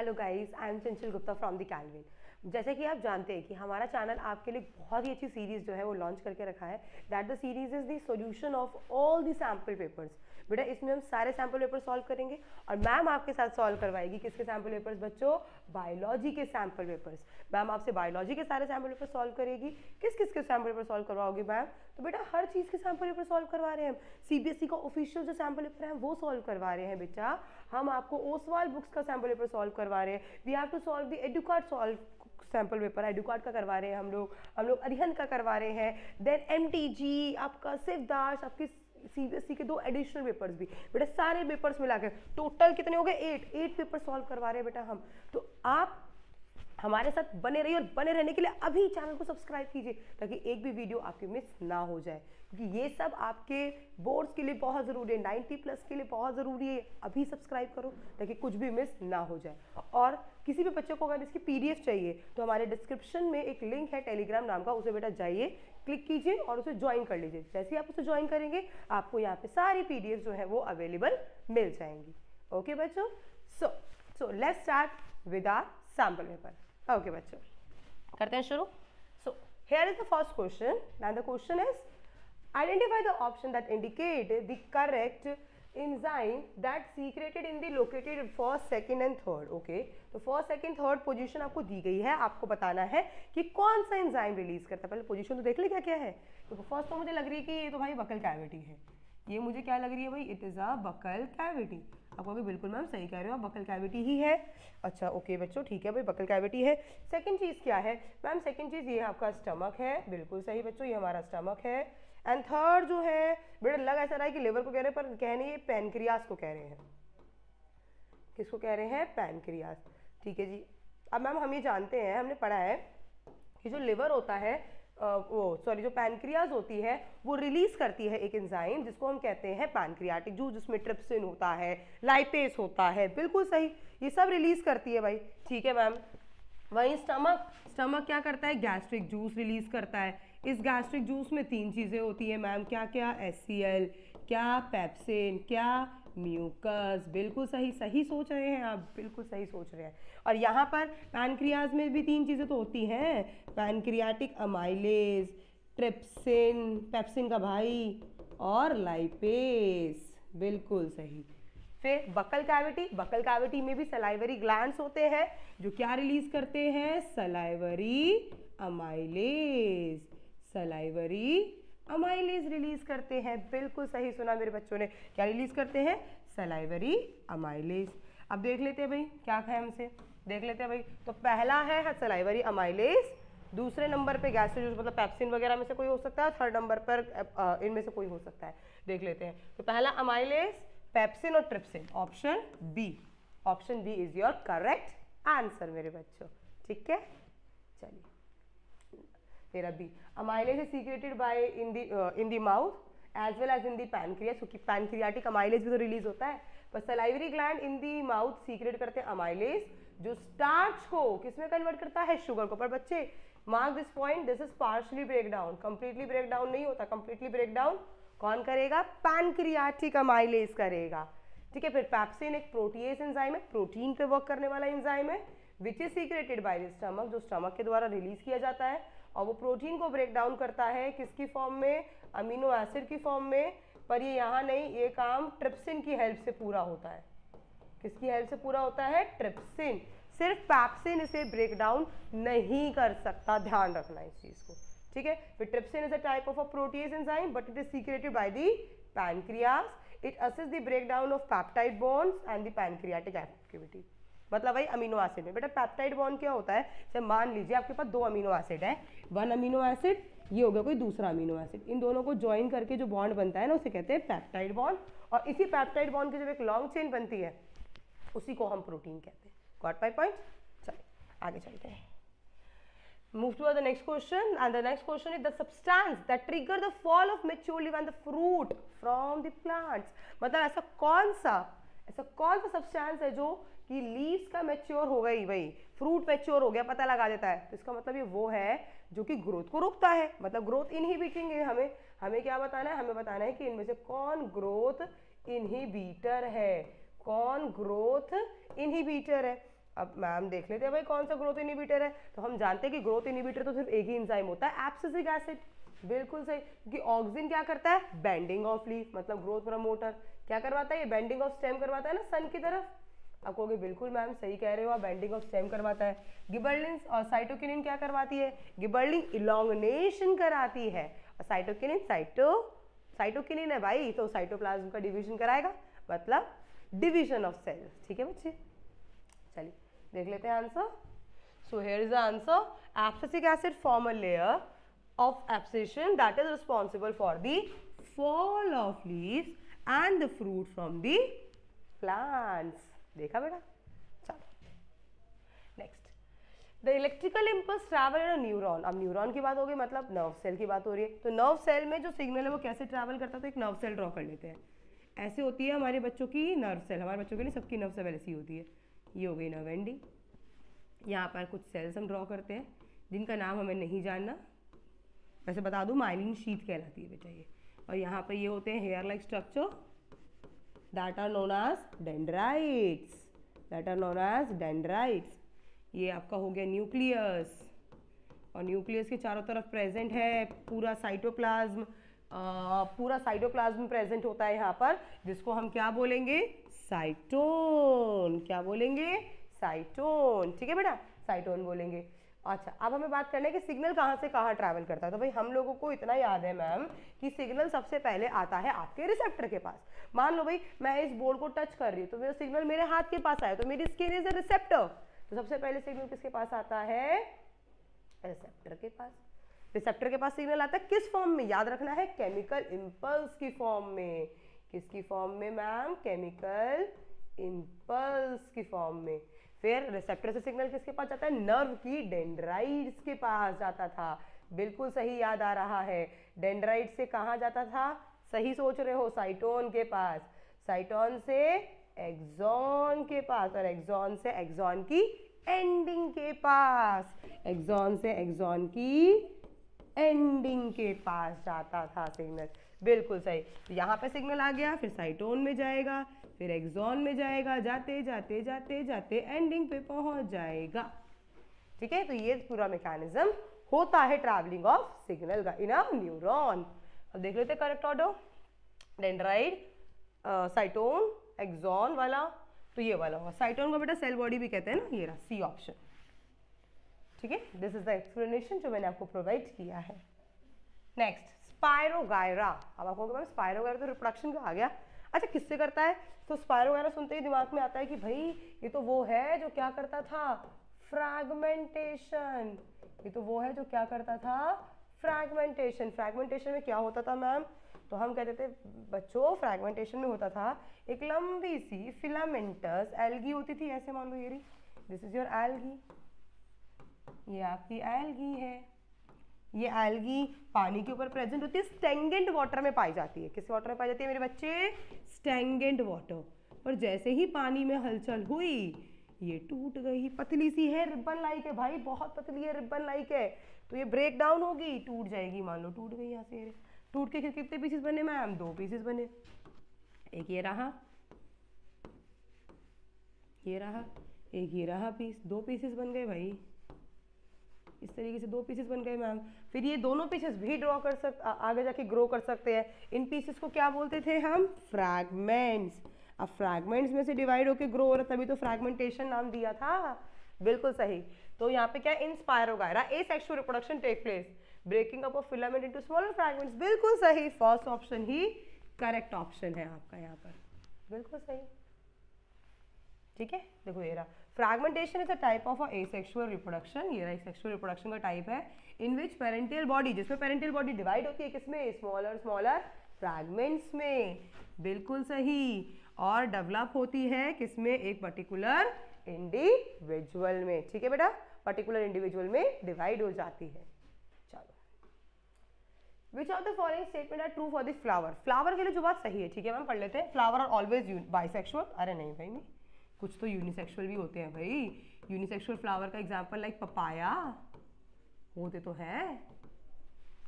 Hello guys, I am Chanchal Gupta from the kelvin. जैसे कि आप जानते हैं कि हमारा चैनल आपके लिए बहुत ही अच्छी सीरीज जो है वो लॉन्च करके रखा है। That the series is the solution of all the sample papers. बेटा इसमें हम सारे सैम्पल पेपर सॉल्व करेंगे और मैम आपके साथ सॉल्व करवाएगी किसके सैम्पल पेपर्स बच्चों? बायोलॉजी के सैम्पल पेपर्स। मैम आपसे बायोलॉजी के सारे सैम्पल पेपर सॉल्व करेगी। किस किस के सैम्पल पेपर सॉल्व करवाओगी मैम? तो बेटा हर चीज़ के सैम्पल पेपर सॉल्व करवा रहे हैं हम। सीबीएसई का ऑफिशियल जो सैम्पल पेपर है वो सॉल्व करवा रहे हैं बेटा। हम आपको ओसवाल बुक्स का सैम्पल पेपर सॉल्व करवा रहे हैं। We have to solve the Educart solve sample paper. Educart का करवा रहे हैं हम लोग अरिहंत का करवा रहे हैं। देन एमटीजी, आपका सिवदास, आपकी सीबीएसई के 2 एडिशनल पेपर्स भी। बेटा सारे पेपर्स मिला के टोटल कितने हो गए? 8 पेपर सॉल्व करवा रहे हैं बेटा हम। तो आप हमारे साथ बने रहिए और बने रहने के लिए अभी चैनल को सब्सक्राइब कीजिए ताकि एक भी वीडियो आपकी मिस ना हो जाए, क्योंकि ये सब आपके बोर्ड्स के लिए बहुत ज़रूरी है, 90+ के लिए बहुत ज़रूरी है। अभी सब्सक्राइब करो ताकि कुछ भी मिस ना हो जाए। और किसी भी बच्चे को अगर इसकी पीडीएफ चाहिए तो हमारे डिस्क्रिप्शन में एक लिंक है टेलीग्राम नाम का, उसे बेटा जाइए, क्लिक कीजिए और उसे ज्वाइन कर लीजिए। जैसे ही आप उसे ज्वाइन करेंगे आपको यहाँ पे सारी पीडीएफ जो है वो अवेलेबल मिल जाएंगी। ओके बच्चों, so let's start with our sample paper. Okay बच्चों, करते हैं शुरू। So here is the first question and the question is identify the option that indicate the correct enzyme that secreted in the located first, second and third। Okay, तो first, second, third position आपको दी गई है। आपको बताना है कि कौन सा एंजाइम रिलीज करता है। पहले पोजीशन तो देख ले क्या क्या है। तो फर्स्ट तो मुझे लग रही है कि ये तो भाई बकल कैविटी है। ये मुझे क्या लग रही है भाई? It is a buccal cavity. आप कहोगे बिल्कुल मैम सही कह रहे हो, बकल कैविटी ही है। अच्छा ओके बच्चों, ठीक है भाई, बकल कैविटी है। सेकंड चीज़ क्या है मैम? सेकंड चीज़ ये आपका स्टमक है। बिल्कुल सही बच्चों, ये हमारा स्टमक है। एंड थर्ड जो है बेटा लग ऐसा रहा है कि लिवर को कह रहे हैं, पर कह नहीं, ये पैनक्रियास को कह रहे हैं। किसको कह रहे हैं? पैनक्रियास। ठीक है जी। अब मैम हम ये जानते हैं, हमने पढ़ा है कि जो लिवर होता है जो पैनक्रियाज होती है वो रिलीज करती है एक एंजाइम जिसको हम कहते हैं पैनक्रियाटिक जूस, जिसमें ट्रिप्सिन होता है, लाइपेस होता है। बिल्कुल सही, ये सब रिलीज करती है भाई। ठीक है मैम। वहीं स्टमक क्या करता है? गैस्ट्रिक जूस रिलीज करता है। इस गैस्ट्रिक जूस में 3 चीज़ें होती है मैम, क्या क्या? HCl, क्या पेप्सिन, क्या म्यूकस। बिल्कुल सही, सही सोच रहे हैं आप, बिल्कुल सही सोच रहे हैं। और यहाँ पर पैनक्रियाज में भी 3 चीज़ें तो होती हैं, पैनक्रियाटिक अमाइलेज, ट्रिप्सिन, पेप्सिन का भाई, और लाइपेस। बिल्कुल सही। फिर बकल कैविटी में भी सलाइवरी ग्लैंड्स होते हैं जो क्या रिलीज करते हैं? Salivary amylase. रिलीज करते हैं। बिल्कुल सही सुना मेरे बच्चों ने, क्या रिलीज करते हैं? Salivary amylase. अब देख लेते हैं भाई क्या है, हमसे देख लेते हैं भाई। तो पहला है सलाइवरी अमाइलेज, दूसरे नंबर पे गैस्ट्रिक जूस मतलब पेप्सिन वगैरह में से कोई हो सकता है, थर्ड नंबर पर इनमें से कोई हो सकता है। देख लेते हैं। तो पहला अमाइलेज, पेप्सिन और trypsin. Option B is your correct answer मेरे बच्चों। ठीक है, चलिए मेरा B. Amylase is secreted by in the mouth as well as in the pancreas, क्योंकि पैनक्रियाटिक अमाइलेज भी तो रिलीज होता है। पर salivary gland in the mouth secrete करते हैं अमाइलेज, जो स्टार्च को किसमें कन्वर्ट करता है? शुगर को। पर बच्चे mark this point, this is partially breakdown, completely breakdown नहीं होता। कंप्लीटली ब्रेकडाउन कौन करेगा? पैनक्रियाटिक अमाइलेज करेगा। ठीक है। फिर पेप्सिन एक प्रोटीएज एंजाइम है, प्रोटीन पे वर्क करने वाला एंजाइम है, which is secreted by the stomach, जो स्टमक के द्वारा रिलीज किया जाता है। और वो प्रोटीन को ब्रेक डाउन करता है किसकी फॉर्म में? अमीनो एसिड की फॉर्म में। पर ये यहाँ नहीं, ये काम ट्रिप्सिन की हेल्प से पूरा होता है। किसकी हेल्प से पूरा होता है? ट्रिप्सिन। सिर्फ पेप्सिन इसे ब्रेक डाउन नहीं कर सकता, ध्यान रखना इस चीज को। ठीक है। फिर trypsin is a type of a proteases enzyme but it is secreted by the pancreas. It assist the breakdown of peptide bonds and the pancreatic activity. मतलब भाई अमीनो एसिड में बेटा पेप्टाइड बॉन्ड क्या होता है? जैसे मान लीजिए आपके पास 2 अमीनो एसिड है, 1 अमीनो एसिड, ये हो गया कोई दूसरा अमीनो एसिड, इन दोनों को ज्वाइन करके जो बॉन्ड बनता है ना उसे कहते हैं पेप्टाइड बॉन्ड। और इसी पेप्टाइड बॉन्ड की जब एक लॉन्ग चेन बनती है उसी को हम प्रोटीन कहते हैं। Got my point? चलिए आगे चलते हैं। Move to the next question, and the next question is the substance that trigger the fall of mature leaf and the fruit from the plants। मतलब ऐसा कौन सा सब्सटेंस है जो कि लीव्स का मैच्योर हो गई, भाई फ्रूट मैच्योर हो गया पता लगा देता है। तो इसका मतलब ये वो है जो कि ग्रोथ को रोकता है, मतलब ग्रोथ इनहिबिटिंग है। हमें क्या बताना है? हमें बताना है कि इनमें से कौन ग्रोथ इनहिबिटर है, कौन ग्रोथ इनहिबिटर है। अब मैम देख लेते हैं भाई कौन सा ग्रोथ इनहिबिटर है। तो हम जानते हैं कि ग्रोथ इनहिबिटर तो सिर्फ एक ही एंजाइम होता है, एब्सिसिक एसिड। बिल्कुल सही, क्योंकि ऑक्सिन क्या करता है, बेंडिंग ऑफ लीफ, मतलब ग्रोथ प्रमोटर। क्या करवाता है ये, बेंडिंग ऑफ स्टेम करवाता है ना सन की तरफ। आप कहोगे बिल्कुल मैम सही कह रहे हो आप, बेंडिंग ऑफ स्टेम करवाता है। गिबरेलिन और साइटोकिनिन क्या करवाती है, गिबरेलिन इलॉन्गेशन कराती है, और साइटोकिनिन साइटोकिनिन है भाई, तो साइटोप्लाज्म का डिवीजन कराएगा, मतलब डिवीजन ऑफ सेल। ठीक है बच्चे, चलिए देख लेते हैं answer. So here is the answer, abscisic acid form a layer of abscission that is responsible for the fall of leaves and the fruit from the plants। देखा बेटा, चलो next, the electrical impulse travel in a neuron. अब neuron की बात हो गई, मतलब nerve cell की बात हो रही है। तो नर्व सेल में जो सिग्नल है वो कैसे ट्रैवल करता है, तो एक नर्व सेल ड्रॉ कर लेते हैं। ऐसे होती है हमारे बच्चों की नर्व सेल, हमारे बच्चों की नहीं, सबकी नर्व सेल ऐसी होती है। ये हो गई नर्व एंडिंग। यहाँ पर कुछ सेल्स हम ड्रॉ करते हैं जिनका नाम हमें नहीं जानना, वैसे बता दूं माइलिन शीथ कहलाती है बेटा ये। और यहाँ पे ये होते हैं hair like structure that are known as dendrites, that are known as dendrites. ये आपका हो गया न्यूक्लियस, और न्यूक्लियस के चारों तरफ प्रेजेंट है पूरा साइटोप्लाज्म, पूरा साइटोप्लाज्म प्रेजेंट होता है यहाँ पर, जिसको हम क्या बोलेंगे, साइटोन। क्या बोलेंगे, साइटोन। ठीक है बेटा, साइटोन बोलेंगे। अच्छा, अब हमें बात करना है कि सिग्नल कहाँ से कहाँ ट्रैवल करता है। तो भाई हम लोगों को इतना याद है मैम कि सिग्नल सबसे पहले आता है आपके रिसेप्टर के पास। मान लो भाई मैं इस बोर्ड को टच कर रही हूँ, तो मेरा सिग्नल मेरे हाथ के पास आया, तो मेरी स्किन इज अ रिसेप्टर। तो सबसे पहले सिग्नल किसके पास आता है, रिसेप्टर के पास। रिसेप्टर के पास सिग्नल आता है किस फॉर्म में, याद रखना है, केमिकल इम्पल्स की फॉर्म में। किसकी फॉर्म में मैम, केमिकल इम्पल्स की फॉर्म में। फिर रिसेप्टर से सिग्नल किसके पास जाता है, नर्व की डेंड्राइट्स के पास जाता था। बिल्कुल सही याद आ रहा है, डेंड्राइट से कहाँ जाता था, सही सोच रहे हो, साइटोन के पास। साइटोन से एक्सॉन के पास, और एक्सॉन से एक्सॉन की एंडिंग के पास, एक्सॉन से एक्सॉन की एंडिंग के पास जाता था सिग्नल। बिल्कुल सही। तो यहाँ पे सिग्नल आ गया, फिर साइटोन में जाएगा, फिर एक्सॉन में जाएगा, जाते जाते जाते जाते एंडिंग पे पहुंच जाएगा। ठीक है, तो ये पूरा मैकेनिज्म होता है ट्रैवलिंग ऑफ सिग्नल का इन अ न्यूरॉन। अब देख लेते हैं correct order, dendrite, cyton, axon वाला, तो ये वाला होगा। साइटोन को बेटा सेल बॉडी भी कहते हैं ना, ये रहा सी ऑप्शन। ठीक है, दिस इज द एक्सप्लेनेशन जो मैंने आपको प्रोवाइड किया है। Next, spirogyra. अब आपको मैम स्पायरोगायरा तो रिप्रोडक्शन का आ गया। अच्छा, किससे करता है, तो स्पायरोगायरा सुनते ही दिमाग में आता है कि भाई ये तो वो है जो क्या करता था, फ्रैगमेंटेशन। ये तो वो है जो क्या करता था, फ्रैगमेंटेशन। फ्रैगमेंटेशन में क्या होता था मैम, तो हम कहते थे बच्चों, फ्रैगमेंटेशन में होता था एक लंबी सी फिलामेंटस एल्गी होती थी, ऐसे मान लो ये रही, दिस इज योर एल्गी, ये आपकी एल्गी है। ये एल्गी पानी के ऊपर प्रेजेंट होती है, स्टैंगेंट वाटर में पाई जाती है। किस वाटर में पाई जाती है मेरे बच्चे, स्टैंगेंट वाटर। और जैसे ही पानी में हलचल हुई ये टूट गई, पतली सी है, रिबन लाइक है भाई, बहुत पतली है, रिबन लाइक है, तो ये ब्रेक डाउन होगी, टूट जाएगी। मान लो टूट गई, यहाँ से टूट के कितने पीसेस बने मैम, 2 पीसेस बने। एक ये रहा, ये रहा, एक ये रहा पीस, 2 पीसेस बन गए भाई। इस तरीके से 2 पीसेस बन गए मैम। फिर ये दोनों पीसेस भी ड्रॉ कर सकते, आगे जाके ग्रो कर सकते हैं। इन पीसेस को क्या बोलते थे हम, फ्रैगमेंट्स। अब फ्रैगमेंट्स में से डिवाइड होकर ग्रो हो रहा, तभी तो फ्रैगमेंटेशन नाम दिया था। बिल्कुल सही। तो यहाँ पे क्या, in spirogyra asexual reproduction take place, breaking up of filament into smaller fragments. बिल्कुल सही, फर्स्ट ऑप्शन ही करेक्ट ऑप्शन है आपका यहाँ पर, बिल्कुल सही। ठीक है, देखो ये रहा, fragmentation is a type of asexual reproduction. ये रहा एसेक्सुअल रिप्रोडक्शन का टाइप है, इन विच पेरेंटियल बॉडी, जिसमें पेरेंटियल बॉडी डिवाइड होती है किसमें, स्मॉलर स्मॉलर फ्रैगमेंट्स में। बिल्कुल सही। और डेवलप होती है किसमें, एक पर्टिकुलर इंडिविजुअल में। ठीक है बेटा, पर्टिकुलर इंडिविजुअल में डिवाइड हो जाती है। चलो, which of the following statement are true for the flower. Flower के लिए जो बात सही है, ठीक है मैम, पढ़ लेते हैं। Flower are always bisexual. अरे नहीं भाई, नहीं, कुछ तो यूनिसेक्सुअल भी होते हैं भाई। यूनिसेक्सुअल फ्लावर का एग्जांपल लाइक पपाया होते तो हैं।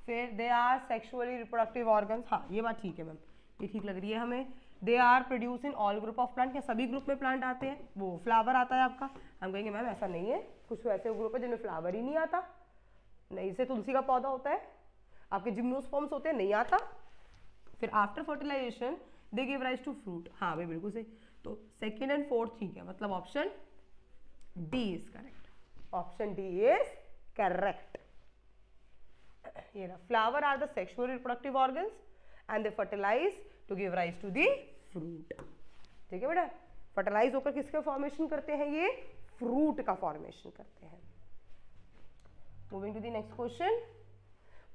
फिर they are sexually reproductive organs, हाँ ये बात ठीक है मैम, ये ठीक लग रही है हमें। They are produce in all group of plant, क्या सभी ग्रुप में प्लांट आते हैं? वो फ्लावर आता है आपका। हम कहेंगे मैम ऐसा नहीं है, कुछ वैसे ग्रुप है जिनमें फ्लावर ही नहीं आता। नहीं से तुलसी का पौधा होता है, आपके जिम्नोस्पर्म्स होते हैं, नहीं आता। फिर after fertilization they give rise to fruit. हाँ भाई बिल्कुल सही। तो सेकेंड एंड फोर्थ ठीक है, मतलब option D is correct. Option D is correct. ये ना, flower are the sexual reproductive organs and they fertilize to give rise to the fruit. ठीक है बेटा, फर्टिलाइज होकर किसका फॉर्मेशन करते हैं? ये फ्रूट का फॉर्मेशन करते हैं। Moving to the next question.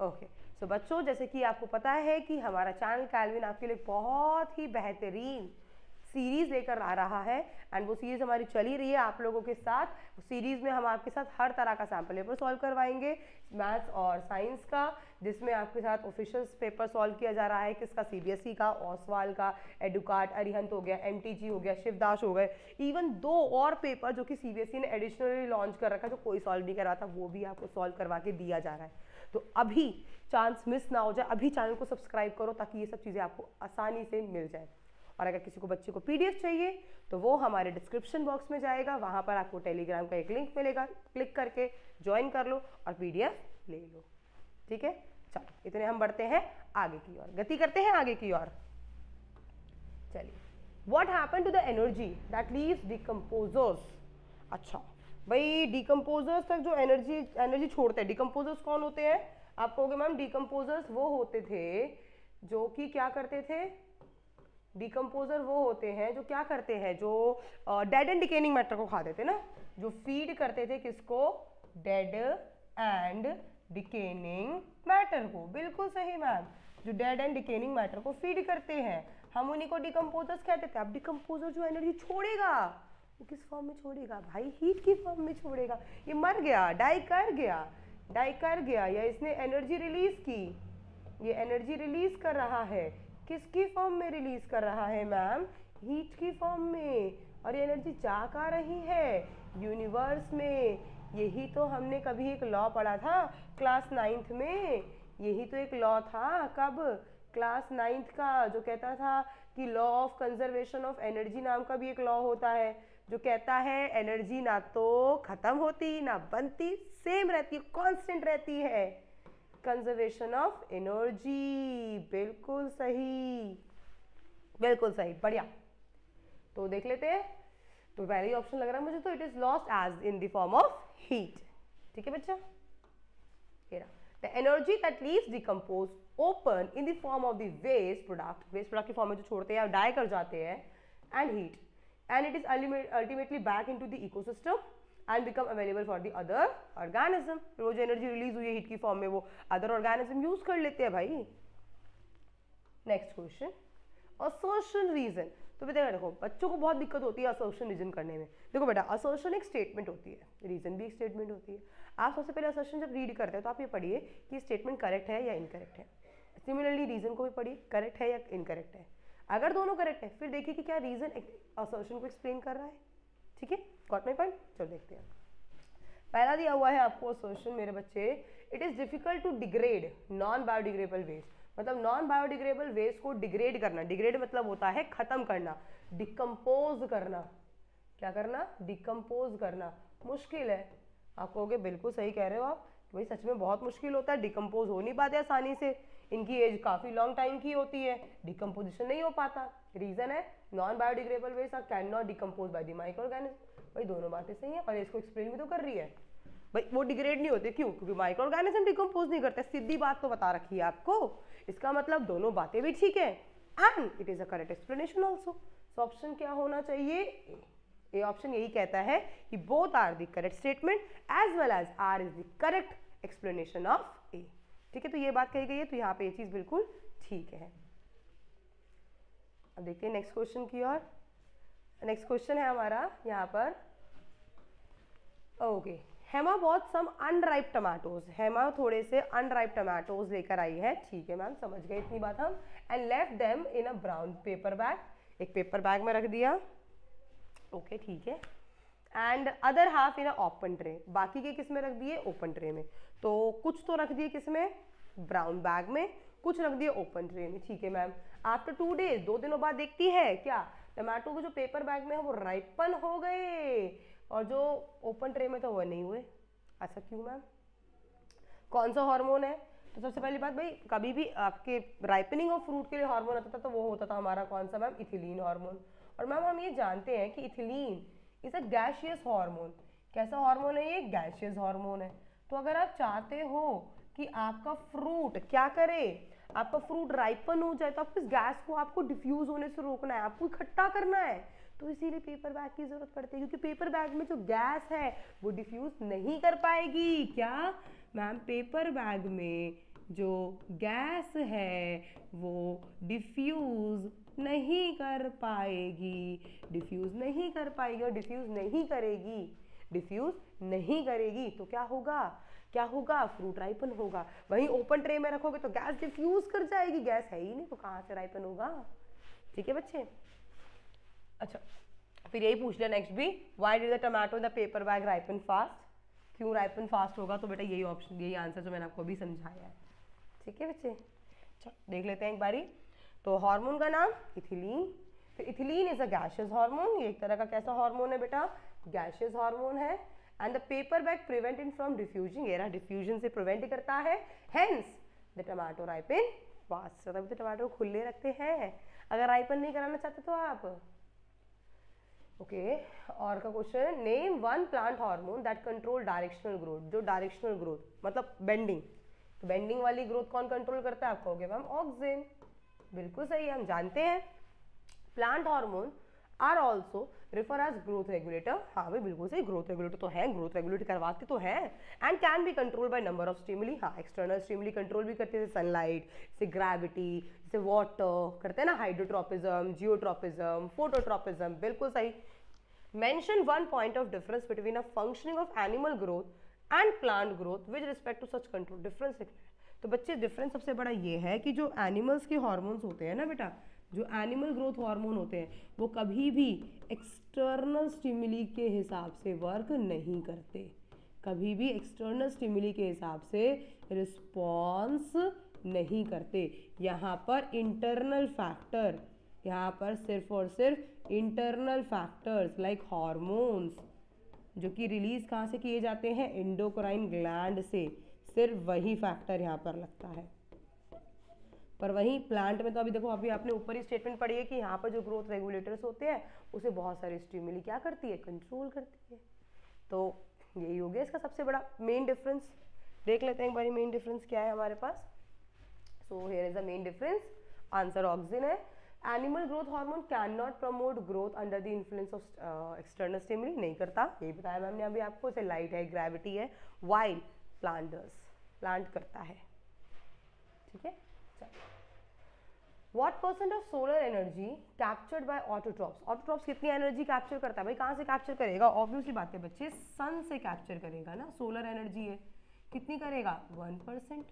Okay, so बच्चों जैसे कि आपको पता है कि हमारा चैनल कैल्विन आपके लिए बहुत ही बेहतरीन सीरीज लेकर आ रहा है एंड वो सीरीज हमारी चली रही है आप लोगों के साथ। सीरीज में हम आपके साथ हर तरह का सैम्पल पेपर सॉल्व करवाएंगे, मैथ्स और साइंस का, जिसमें आपके साथ ऑफिशियल पेपर सॉल्व किया जा रहा है। किसका? सीबीएसई का, ओसवाल का, एडुकार्ट, अरिहंत हो गया, एमटीजी हो गया, शिवदास हो गए। इवन 2 और पेपर जो कि सीबीएसई ने एडिशनली लॉन्च कर रखा है, जो कोई सॉल्व नहीं कर रहा था, वो भी आपको सॉल्व करवा के दिया जा रहा है। तो अभी चांस मिस ना हो जाए, अभी चैनल को सब्सक्राइब करो ताकि ये सब चीज़ें आपको आसानी से मिल जाए। और अगर किसी को बच्चे को पीडीएफ चाहिए तो वो हमारे डिस्क्रिप्शन बॉक्स में जाएगा, वहाँ पर आपको टेलीग्राम का एक लिंक मिलेगा, क्लिक करके ज्वाइन कर लो और पीडीएफ ले लो। ठीक है, चलो इतने हम बढ़ते हैं आगे की ओर, गति करते हैं आगे की ओर। चलिए, what happen to the energy that leaves decomposers. अच्छा भाई, डिकम्पोजर्स तक जो एनर्जी छोड़ते हैं, डिकम्पोजर्स कौन होते हैं? आप कहोगे मैम डिकम्पोजर्स वो होते थे जो कि क्या करते थे? डिकम्पोजर वो होते हैं जो क्या करते हैं, जो डेड एंड डिकेनिंग मैटर को खा देते ना, जो फीड करते थे किसको? डेड एंड डिकेनिंग मैटर को। बिल्कुल सही मैम, जो डेड एंड डिकेनिंग मैटर को फीड करते हैं, हम उन्हीं को डिकम्पोजर्स कहते थे। अब डिकम्पोजर जो एनर्जी छोड़ेगा वो किस फॉर्म में छोड़ेगा भाई? हीट की फॉर्म में छोड़ेगा। ये मर गया, डाई कर गया, या इसने एनर्जी रिलीज की, ये एनर्जी रिलीज कर रहा है। किसकी फॉर्म में रिलीज कर रहा है मैम? हीट की फॉर्म में। और ये एनर्जी जा आ रही है यूनिवर्स में। यही तो हमने कभी एक लॉ पढ़ा था क्लास 9th में, यही तो एक लॉ था, कब? क्लास 9th का, जो कहता था कि law of conservation of energy नाम का भी एक लॉ होता है, जो कहता है एनर्जी ना तो खत्म होती ना बनती, सेम रहती है, कांस्टेंट रहती है। कंजर्वेशन ऑफ एनर्जी, बिल्कुल सही, बिल्कुल सही, बढ़िया। तो देख लेते हैं, तो पहले ऑप्शन लग रहा है मुझे, तो it is lost as in the form of heat. ठीक है बच्चा, the energy that leaves decompose open in the form of the waste product की फॉर्म में जो छोड़ते हैं, डाई कर जाते हैं, and heat, and it is ultimately back into the ecosystem and become available for the other organism। वो जो एनर्जी रिलीज हुई है हीट की फॉर्म में, वो अदर ऑर्गेनिज्म यूज कर लेते हैं भाई। Next question, assertion reason. तो बेटा देखो, बच्चों को बहुत दिक्कत होती है असर्शन रीजन करने में। देखो बेटा, असर्शन एक स्टेटमेंट होती है, रीजन भी एक स्टेटमेंट होती है। आप सबसे पहले असर्शन जब रीड करते हैं तो आप ये पढ़िए कि स्टेटमेंट करेक्ट है या इनकरेक्ट है। सिमिलरली रीजन को भी पढ़िए, करेक्ट है या इनकरेक्ट है। अगर दोनों करेक्ट है फिर देखिए कि क्या रीजन असर्शन को एक्सप्लेन कर रहा है। ठीक है, गॉट माय पॉइंट? चलो देखते हैं। पहला दिया हुआ है आपको असर्शन मेरे बच्चे, it is difficult to degrade non biodegradable waste. मतलब नॉन बायोडिग्रेडेबल वेस्ट को डिग्रेड करना, डिग्रेड मतलब होता है खत्म करना, डिकम्पोज करना। क्या करना? डिकम्पोज करना मुश्किल है। आप कहोगे बिल्कुल सही कह रहे हो आप, भाई सच में बहुत मुश्किल होता है, डिकम्पोज हो नहीं पाते आसानी से, इनकी एज काफ़ी लॉन्ग टाइम की होती है, डिकम्पोजिशन नहीं हो पाता। रीज़न है non biodegradable waste are cannot decompose by the microorganism. भाई दोनों बातें सही हैं और इसको एक्सप्लेन भी तो कर रही है। भाई वो डिग्रेड नहीं होते, क्यों? क्योंकि माइक्रो ऑर्गेनिज्म डिकम्पोज नहीं करते, सीधी बात तो बता रखी है आपको। इसका मतलब दोनों बातें भी ठीक है and it is a correct explanation also. So option क्या होना चाहिए? ए ऑप्शन यही कहता है कि both are the correct statement as well as R is the correct explanation of A. ठीक है, तो ये बात कही गई है, तो यहाँ पे ये चीज़ बिल्कुल ठीक है। अब देखते हैं नेक्स्ट क्वेश्चन की ओर। नेक्स्ट क्वेश्चन है हमारा यहाँ पर, okay, Hema bought some unripe tomatoes. Hema थोड़े से अनराइप टमाटोज लेकर आई है, ठीक है मैम, समझ गए इतनी बात हम। And left them in a brown paper bag, एक पेपर बैग में रख दिया, ओके ठीक है। And other half in a open tray, बाकी के किस में रख दिए? ओपन ट्रे में। तो कुछ तो रख दिए किस में? ब्राउन बैग में, कुछ रख दिया ओपन ट्रे में, ठीक है मैम। आफ्टर 2 डेज, 2 दिनों बाद देखती है क्या, टमाटो को जो पेपर बैग में है वो राइपन हो गए और जो ओपन ट्रे में था वो नहीं हुए। ऐसा क्यों मैम? कौन सा हार्मोन है? तो सबसे पहली बात भाई, कभी भी आपके राइपनिंग ऑफ फ्रूट के लिए हार्मोन आता था तो वो होता था हमारा कौन सा मैम? Ethylene hormone. और मैम हम ये जानते हैं कि ethylene is a gaseous hormone. कैसा हार्मोन है ये? गैसियस हार्मोन है। तो अगर आप चाहते हो कि आपका फ्रूट क्या करे, आपका फ्रूट राइपन हो जाए, तो आप इस गैस को आपको डिफ्यूज होने से रोकना है, आपको इकट्ठा करना है। तो इसीलिए पेपर बैग की जरूरत पड़ती है, क्योंकि पेपर बैग में जो गैस है वो डिफ्यूज नहीं कर पाएगी। क्या मैम? पेपर बैग में जो गैस है वो डिफ्यूज नहीं कर पाएगी, डिफ्यूज नहीं कर पाएगी, और डिफ्यूज नहीं करेगी, डिफ्यूज नहीं करेगी तो क्या होगा? क्या होगा? फ्रूट राइपन होगा। वहीं ओपन ट्रे में रखोगे तो गैस डिफ्यूज कर जाएगी, गैस है ही नहीं तो कहाँ से राइपन होगा? ठीक है बच्चे। अच्छा, फिर यही पूछ लिया नेक्स्ट भी, why did the tomato in the paper bag ripen fast? क्यों राइपन फास्ट होगा? तो बेटा यही ऑप्शन, यही आंसर जो मैंने आपको अभी समझाया है। ठीक है बच्चे, चलो देख लेते हैं एक बारी। तो हार्मोन का नाम इथिलीन। फिर ethylene is a gaseous hormone, ये एक तरह का कैसा हार्मोन है बेटा? गैसियस हार्मोन है। And the paper bag prevent in from diffusing, ये रहा डिफ्यूजन से प्रिवेंट करता है, hence the tomato ripen fast. तभी तो टमाटो को खुले रखते हैं, अगर राइपन नहीं कराना चाहते तो आप। ओके, और का question, name one plant hormone that control directional growth. जो डायरेक्शनल ग्रोथ मतलब बेंडिंग, तो बेंडिंग वाली ग्रोथ कौन कंट्रोल करता है? आप कहोगे मैम ऑक्सिन। बिल्कुल सही है, हम जानते हैं। Plant hormone are also refer as growth regulator. हाँ भाई बिल्कुल सही, ग्रोथ रेगुलेटर तो है, ग्रोथ रेगुलेट करवाते तो हैं। And can be control by number of stimuli. हाँ, एक्सटर्नल स्टिमुली कंट्रोल भी करते हैं, जैसे सनलाइट, जैसे ग्रेविटी, जैसे वाटर, करते हैं ना हाइड्रोट्रोपिज्म, जियोट्रोपिज्म, फोटोट्रोपिज्म। बिल्कुल सही। Mention one point of difference between a functioning of animal growth and plant growth with respect to such control. Difference लिखना है। तो बच्चे डिफरेंस सबसे बड़ा ये है कि जो एनिमल्स के हार्मोन्स होते हैं ना बेटा, जो एनिमल ग्रोथ हार्मोन होते हैं वो कभी भी एक्सटर्नल स्टिमुली के हिसाब से वर्क नहीं करते, कभी भी एक्सटर्नल स्टिमुली के हिसाब से रिस्पॉन्स नहीं करते। यहाँ पर इंटरनल फैक्टर, यहाँ पर सिर्फ और सिर्फ इंटरनल फैक्टर्स लाइक हार्मोन्स जो कि रिलीज कहाँ से किए जाते हैं? एंडोक्राइन ग्लैंड से, सिर्फ वही फैक्टर यहाँ पर लगता है। पर वहीं प्लांट में तो अभी देखो, अभी आपने ऊपर ही स्टेटमेंट पढ़ी है कि यहाँ पर जो ग्रोथ रेगुलेटर्स होते हैं उसे बहुत सारे स्टिमुली क्या करती है? कंट्रोल करती है। तो यही हो गया इसका सबसे बड़ा मेन डिफरेंस। देख लेते हैं एक बार मेन डिफरेंस क्या है हमारे पास। So here is the main difference, answer auxin है। Animal growth hormone can not promote growth under the influence of external stimuli, नहीं करता, यही बताया मैम ने अभी आपको। जैसे लाइट है, ग्रेविटी है, वाइल प्लांट करता है। ठीक है, चलो। What % of solar energy captured by autotrophs? Autotrophs कितनी एनर्जी कैप्चर करता है भाई? कहाँ से कैप्चर करेगा? ऑब्वियसली बात है बच्चे, सन से कैप्चर करेगा ना, सोलर एनर्जी है। कितनी करेगा? 1%।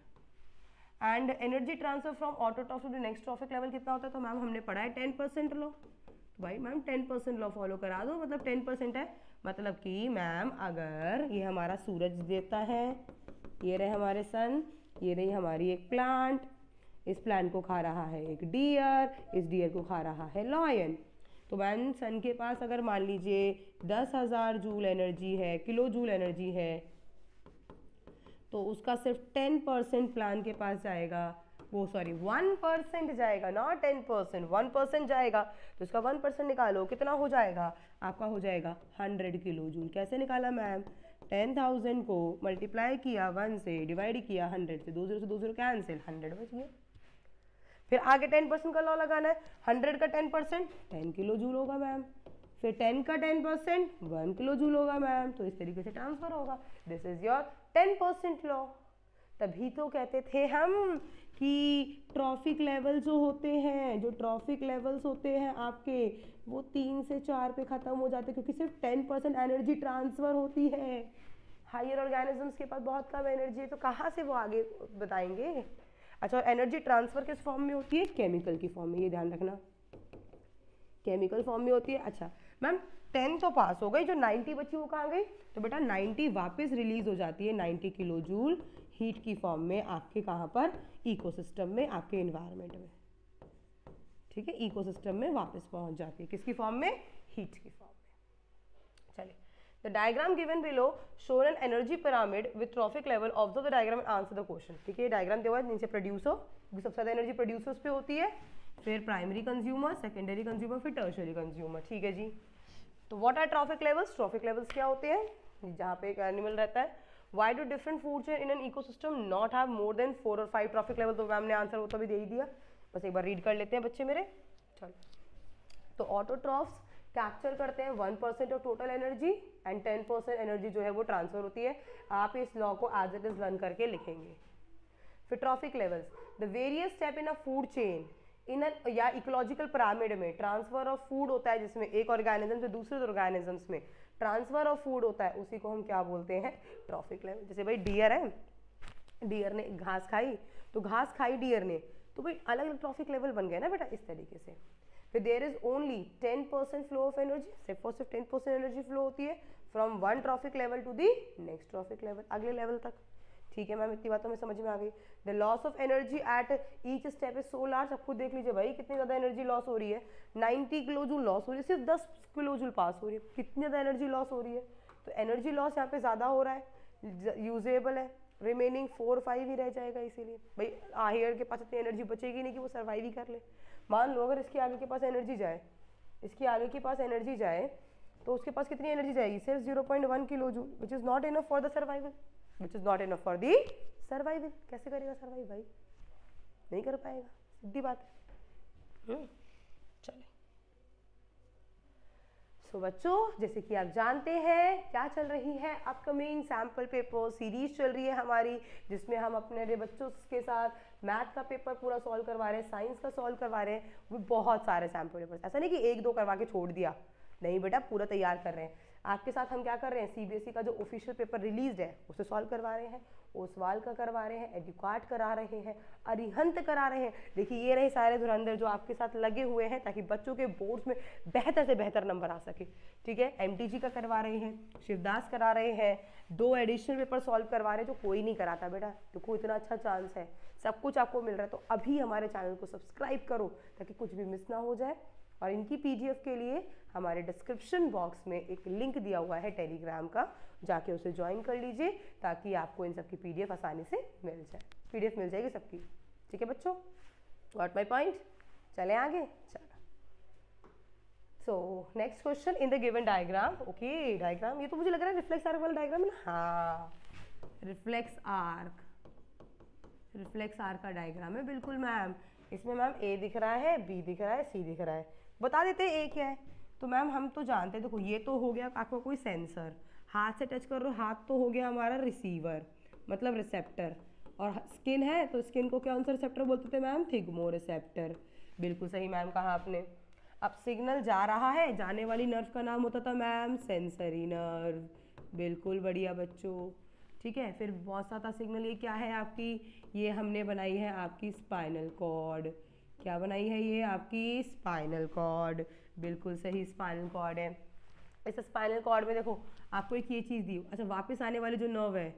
And energy transfer from autotrophs to the next trophic level कितना होता है? तो मैम हमने पढ़ा है 10% लॉ। तो भाई मैम 10% लॉ फॉलो करा दो, मतलब 10% है, मतलब कि मैम अगर ये हमारा सूरज देवता है, ये रहे हमारे सन, ये रही हमारी एक प्लांट, इस प्लांट को खा रहा है एक डियर, इस डियर को खा रहा है लॉयन। तो मैम सन के पास अगर मान लीजिए 10,000 जूल एनर्जी है, किलो जूल एनर्जी है, तो उसका सिर्फ 10% प्लांट के पास जाएगा, वो सॉरी 1% जाएगा, नॉट 10%, 1% जाएगा। तो इसका 1% निकालो, कितना हो जाएगा? आपका हो जाएगा 100 किलो जूल। कैसे निकाला मैम? 10,000 को मल्टीप्लाई किया 1 से, डिवाइड किया 100 से, 2 0 से 2 0 कैंसिल, 100 बच गया। फिर आगे 10% का लॉ लगाना है। 100 का 10% 10 किलो जूल होगा मैम, फिर 10 का 10% 1 किलो जूल होगा मैम। तो इस तरीके से ट्रांसफर होगा। This is your 10% law. तभी तो कहते थे हम कि ट्रॉफिक लेवल जो होते हैं, जो ट्रॉफिक लेवल्स होते हैं आपके, वो 3 से 4 पे ख़त्म हो जाते हैं, क्योंकि सिर्फ 10% एनर्जी ट्रांसफ़र होती है। हायर ऑर्गेनिजम्स के पास बहुत कम एनर्जी है, तो कहाँ से वो आगे बताएंगे? अच्छा, और एनर्जी ट्रांसफ़र किस फॉर्म में होती है? केमिकल की फॉर्म में, ये ध्यान रखना, केमिकल फॉर्म में होती है। अच्छा मैम 10 तो पास हो गई, जो 90 बची वो कहाँ गई? तो बेटा 90 वापस रिलीज हो जाती है, 90 किलो जूल हीट की फॉर्म में आपके कहाँ पर, इकोसिस्टम में, आपके इन्वायरमेंट में, ठीक है, इकोसिस्टम में वापस पहुंच जाती है, किसकी फॉर्म में, हीट की फॉर्म में। चलिए, the diagram given below show N energy pyramid with trophic level, observe the diagram and answer the question. ठीक है, ये डायग्राम दिया हुआ है, नीचे प्रोड्यूसर, क्योंकि सबसे ज़्यादा एनर्जी प्रोड्यूसर्स पे होती है, फिर प्राइमरी कंज्यूमर, सेकेंडरी कंज्यूमर, फिर टर्शियरी कंज्यूमर। ठीक है जी। तो what are trophic levels? Trophic levels क्या होते हैं? जहाँ पे एक एनिमल रहता है। Why do different food chain in an ecosystem not have more than 4 और 5 ट्रॉफिक लेवल? तो मैम ने आंसर वो तो भी दे ही दिया, बस एक बार रीड कर लेते हैं बच्चे मेरे। चलो, तो ऑटोट्रॉफ्स कैप्चर करते हैं 1% of total energy and 10% energy जो है वो ट्रांसफर होती है। आप इस लॉ को एज इट इज लर्न करके लिखेंगे। फिर trophic levels, the various step in a food chain इन या इकोलॉजिकल पिरामिड में ट्रांसफर ऑफ फूड होता है, जिसमें एक ऑर्गेनिज्म से दूसरे ऑर्गेनिजम्स में ट्रांसफर ऑफ फूड होता है, उसी को हम क्या बोलते हैं? Trophic level. जैसे भाई डियर है, डियर ने घास खाई, तो घास खाई डियर ने, तो भाई अलग अलग ट्रॉफिक लेवल बन गए ना बेटा, इस तरीके से। फिर there is only 10% flow of energy, सिर्फ और सिर्फ 10% एनर्जी फ्लो होती है from one trophic level to the next trophic level, अगले लेवल तक। ठीक है मैम, इतनी बातों में समझ में आ गई। The loss of energy at each step is so large, आप खुद देख लीजिए भाई कितनी ज़्यादा एनर्जी लॉस हो रही है। 90 किलो जूल लॉस हो रही है, सिर्फ 10 किलो जूल पास हो रही है, कितनी ज़्यादा एनर्जी लॉस हो रही है। तो एनर्जी लॉस यहाँ पे ज़्यादा हो रहा है, यूजेबल है, रिमेनिंग 4-5 ही रह जाएगा। इसीलिए भाई आहेयर के पास इतनी एनर्जी बचेगी नहीं कि वो सर्वाइव ही कर ले। मान लो अगर इसके आगे के पास एनर्जी जाए, इसके आगे के पास एनर्जी जाए, तो उसके पास कितनी एनर्जी जाएगी? सिर्फ 0.1 kilo joule, which is not enough for the survival, which is not enough for the survival. कैसे करेगा सर्वाइव भाई? नहीं कर पाएगा, सीधी बात है। चले, सो बच्चों, जैसे कि आप जानते हैं क्या चल रही है, अपकमिंग सैम्पल पेपर सीरीज चल रही है हमारी, जिसमें हम अपने बच्चों के साथ मैथ का पेपर पूरा सॉल्व करवा रहे हैं, साइंस का सॉल्व करवा रहे हैं, वो बहुत सारे सैम्पल पेपर्स, ऐसा नहीं कि 1-2 करवा के छोड़ दिया, नहीं बेटा, पूरा तैयार कर रहे हैं। आपके साथ हम क्या कर रहे हैं, सीबीएसई का जो ऑफिशियल पेपर रिलीज है उसे सॉल्व करवा रहे हैं, ओसवाल का करवा रहे हैं, एडुकाट करा रहे हैं, अरिहंत करा रहे हैं। देखिए ये रहे सारे धुरंधर जो आपके साथ लगे हुए हैं, ताकि बच्चों के बोर्ड्स में बेहतर से बेहतर नंबर आ सके। ठीक है, एमटीजी का करवा रहे हैं, शिवदास करा रहे हैं, 2 एडिशनल पेपर सॉल्व करवा रहे हैं जो कोई नहीं कराता बेटा। देखो इतना अच्छा चांस है, सब कुछ आपको मिल रहा है, तो अभी हमारे चैनल को सब्सक्राइब करो ताकि कुछ भी मिस ना हो जाए। और इनकी पीडीएफ के लिए हमारे डिस्क्रिप्शन बॉक्स में एक लिंक दिया हुआ है टेलीग्राम का, जाके उसे ज्वाइन कर लीजिए ताकि आपको इन सबकी पीडीएफ आसानी से मिल जाए। पीडीएफ मिल जाएगी सबकी। ठीक है बच्चों, गॉट माय पॉइंट? चले आगे। चलो, so next question, in the given diagram. Okay, diagram, ये तो मुझे लग रहा है रिफ्लेक्स आर्क वाला डायग्राम है ना। हाँ, रिफ्लेक्स आर्क, रिफ्लेक्स आर्क का डायग्राम है बिल्कुल मैम। इसमें मैम ए दिख रहा है, बी दिख रहा है, सी दिख रहा है। बता देते हैं ए क्या है। तो मैम हम तो जानते हैं, देखो ये तो हो गया आपका कोई सेंसर, हाथ से टच कर रहे हो, हाथ तो हो गया हमारा रिसीवर, मतलब रिसेप्टर, और स्किन है तो स्किन को कौन सा रिसेप्टर बोलते थे मैम? थिग्मो रिसेप्टर। बिल्कुल सही मैम कहा आपने। अब सिग्नल जा रहा है, जाने वाली नर्व का नाम होता था मैम सेंसरी नर्व। बिल्कुल बढ़िया बच्चों। ठीक है, फिर बहुत सारा सिग्नल, ये क्या है आपकी? ये हमने बनाई है आपकी स्पाइनल कॉर्ड। क्या बनाई है ये? आपकी स्पाइनल कॉर्ड। बिल्कुल सही, स्पाइनल कॉर्ड है। इस स्पाइनल कॉर्ड में देखो आपको एक ये चीज़ दी। अच्छा, वापस आने वाली जो नर्व है,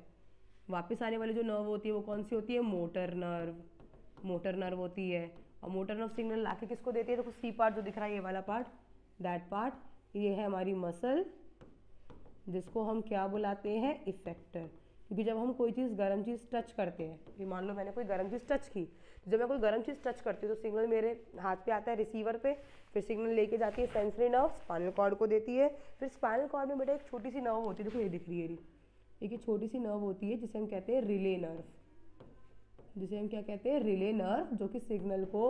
वापस आने वाली जो नर्व होती है वो कौन सी होती है? Motor nerve. मोटर नर्व होती है। और मोटर नर्व सिग्नल लाके किसको देती है? देखो सी पार्ट जो दिख रहा है, ये वाला पार्ट, दैट पार्ट, ये है हमारी मसल, जिसको हम क्या बुलाते हैं? इफेक्टर। क्योंकि जब हम कोई चीज़ गर्म चीज़ टच करते हैं, ये मान लो मैंने कोई गर्म चीज़ टच की, तो जब मैं कोई गर्म चीज़ टच करती हूँ तो सिग्नल मेरे हाथ पे आता है रिसीवर पे, फिर सिग्नल लेके जाती है सेंसरी नर्व, स्पाइनल कॉर्ड को देती है। फिर स्पाइनल कॉर्ड में बेटा एक छोटी सी नर्व होती है, देखो ये दिख रही है, एक छोटी सी नर्व होती है जिसे हम कहते हैं रिले नर्व, जिसे हम क्या कहते हैं? रिले नर्व, जो कि सिग्नल को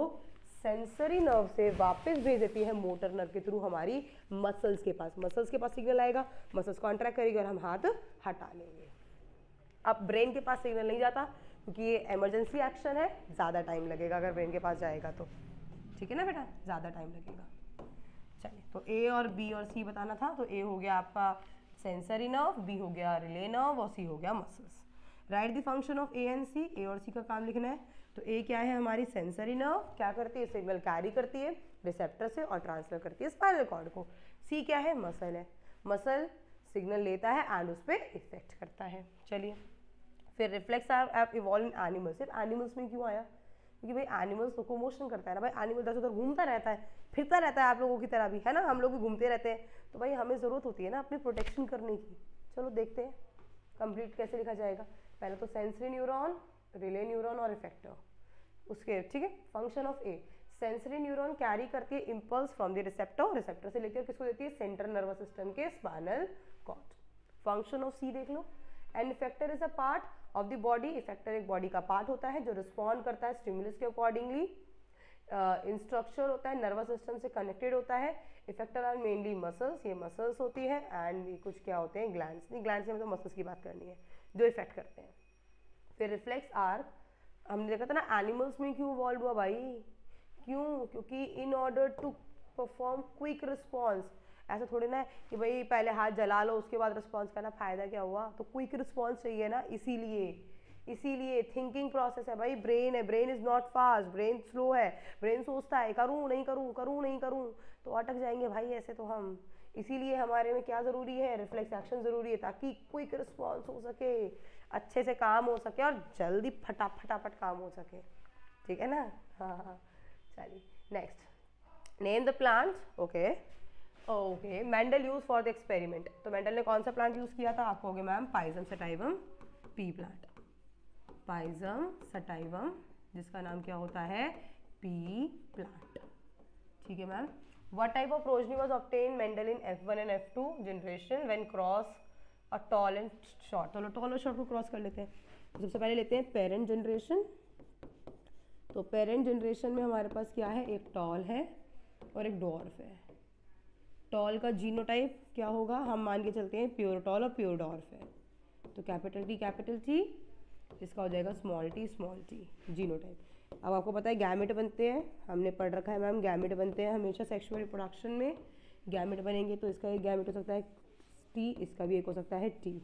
सेंसरी नर्व से वापस भेज देती है मोटर नर्व के थ्रू हमारी मसल्स के पास। मसल्स के पास सिग्नल आएगा, मसल्स कॉन्ट्रैक्ट करेगी और हम हाथ हटा लेंगे। अब ब्रेन के पास सिग्नल नहीं जाता क्योंकि ये इमरजेंसी एक्शन है, ज़्यादा टाइम लगेगा अगर ब्रेन के पास जाएगा तो। ठीक है ना बेटा, ज़्यादा टाइम लगेगा। चलिए, तो ए और बी और सी बताना था। तो ए हो गया आपका सेंसरी नर्व, बी हो गया रिले नर्व और सी हो गया muscles. Right the function of A and C. A और सी का काम लिखना है। तो ए क्या है? हमारी सेंसरी नर्व, क्या करती है? सिग्नल कैरी करती है रिसेप्टर से और ट्रांसफर करती है स्पाइनल कॉर्ड को। सी क्या है? मसल है। मसल सिग्नल लेता है एंड उस पर इफेक्ट करता है। चलिए, फिर reflex are evolve in animals. सिर्फ एनिमल्स में क्यों आया? क्योंकि भाई एनिमल्स लोकोमोशन करता है ना भाई, एनिमल इधर उधर घूमता रहता है, फिरता रहता है आप लोगों की तरह भी, है ना, हम लोग भी घूमते रहते हैं, तो भाई हमें ज़रूरत होती है ना अपनी प्रोटेक्शन करने की। चलो देखते हैं कंप्लीट कैसे लिखा जाएगा। पहले तो सेंसरी न्यूरॉन, रिले न्यूरॉन और इफेक्टर, उसके ठीक है। Function of A, sensory neuron carry करती है impulse from the receptor, receptor से लेकर किसको देती है? सेंट्रल नर्वस सिस्टम के spinal cord. Function of C देख लो, and effector is a part of the body, effector एक बॉडी का पार्ट होता है जो रिस्पॉन्ड करता है स्टिमुलस के अकॉर्डिंगली, इंस्ट्रक्चर होता है, नर्वस सिस्टम से कनेक्टेड होता है। इफेक्टर आर मेनली मसल्स, ये मसल्स होती है, एंड ये कुछ क्या होते हैं? ग्लैंड्स। नहीं, ग्लैंड्स से हमें तो मसल्स की बात करनी है जो इफेक्ट करते हैं। फिर रिफ्लेक्स आर, हमने देखा था ना एनिमल्स में क्यों इवॉल्व हुआ भाई? क्यों? क्योंकि in order to perform quick response, ऐसा थोड़ी ना है कि भाई पहले हाथ जला लो उसके बाद रिस्पॉन्स करना, फायदा क्या हुआ? तो क्विक रिस्पॉन्स चाहिए ना, इसीलिए थिंकिंग प्रोसेस है भाई, ब्रेन है, brain is not fast, brain slow है, ब्रेन सोचता है करूँ नहीं करूँ, करूँ नहीं करूँ, तो अटक जाएंगे भाई ऐसे तो हम। इसीलिए हमारे में क्या ज़रूरी है? रिफ्लेक्स एक्शन ज़रूरी है, ताकि क्विक रिस्पॉन्स हो सके, अच्छे से काम हो सके और जल्दी फटाफट काम हो सके, ठीक है ना। हाँ, चलिए next, name the plant. Okay, Mendel use for the experiment. तो मेंडल ने कौन सा प्लांट यूज़ किया था? आप कहोगे ma'am pisum sativum pea plant, pisum sativum, जिसका नाम क्या होता है? पी प्लांट, ठीक है ma'am. What type of progeny was obtained Mendel in F1 and F2 generation when cross a tall and short? तो tall और short को क्रॉस कर लेते हैं। तो सबसे पहले लेते हैं पेरेंट जनरेशन। तो पेरेंट जनरेशन में हमारे पास क्या है? एक टॉल है और एक डॉर्फ है। टॉल का जीनोटाइप क्या होगा? हम मान के चलते हैं प्योर टॉल और प्योर डॉर्फ है, तो कैपिटल टी, इसका हो जाएगा स्मॉल टी जीनोटाइप। अब आपको पता है गैमेट बनते हैं, हमने पढ़ रखा है मैम, गैमेट बनते हैं हमेशा सेक्सुअल रिप्रोडक्शन में। गैमेट बनेंगे तो इसका एक गैमेट हो सकता है टी, इसका भी एक हो सकता है टी,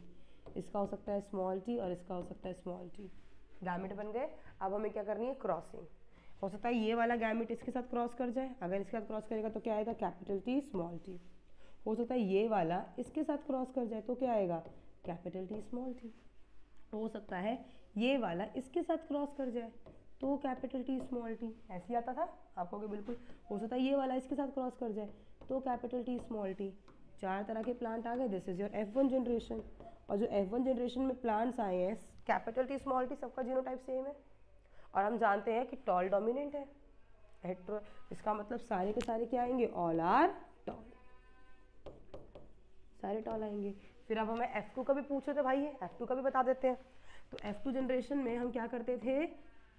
इसका हो सकता है स्मॉल टी और इसका हो सकता है स्मॉल टी। गैमेट बन गए, अब हमें क्या करनी है? क्रॉसिंग। हो सकता है ये वाला गैमेट इसके साथ क्रॉस कर जाए, अगर इसके साथ क्रॉस करेगा तो क्या आएगा? Capital T small T. हो सकता है ये वाला इसके साथ क्रॉस कर जाए तो क्या आएगा? Capital T small T. हो सकता है ये वाला इसके साथ क्रॉस कर जाए तो कैपिटल टी स्मॉल टी, ऐसे ही आता था आपको कि बिल्कुल। हो सकता है ये वाला इसके साथ क्रॉस कर जाए तो कैपिटल टी स्मॉल टी। 4 तरह के प्लांट आ गए, this is your F1 generation. और जो F1 जनरेशन में प्लांट्स आए हैं कैपिटल टी स्मॉल टी, सबका जीनोटाइप सेम है, और हम जानते हैं कि टॉल डोमिनेंट है। हेट्रो, इसका मतलब सारे के सारे क्या आएंगे? ऑल आर टॉल, सारे टॉल आएंगे। फिर अब हमें F2 का भी पूछे थे भाई, F2 का भी बता देते हैं। तो F2 जनरेशन में हम क्या करते थे?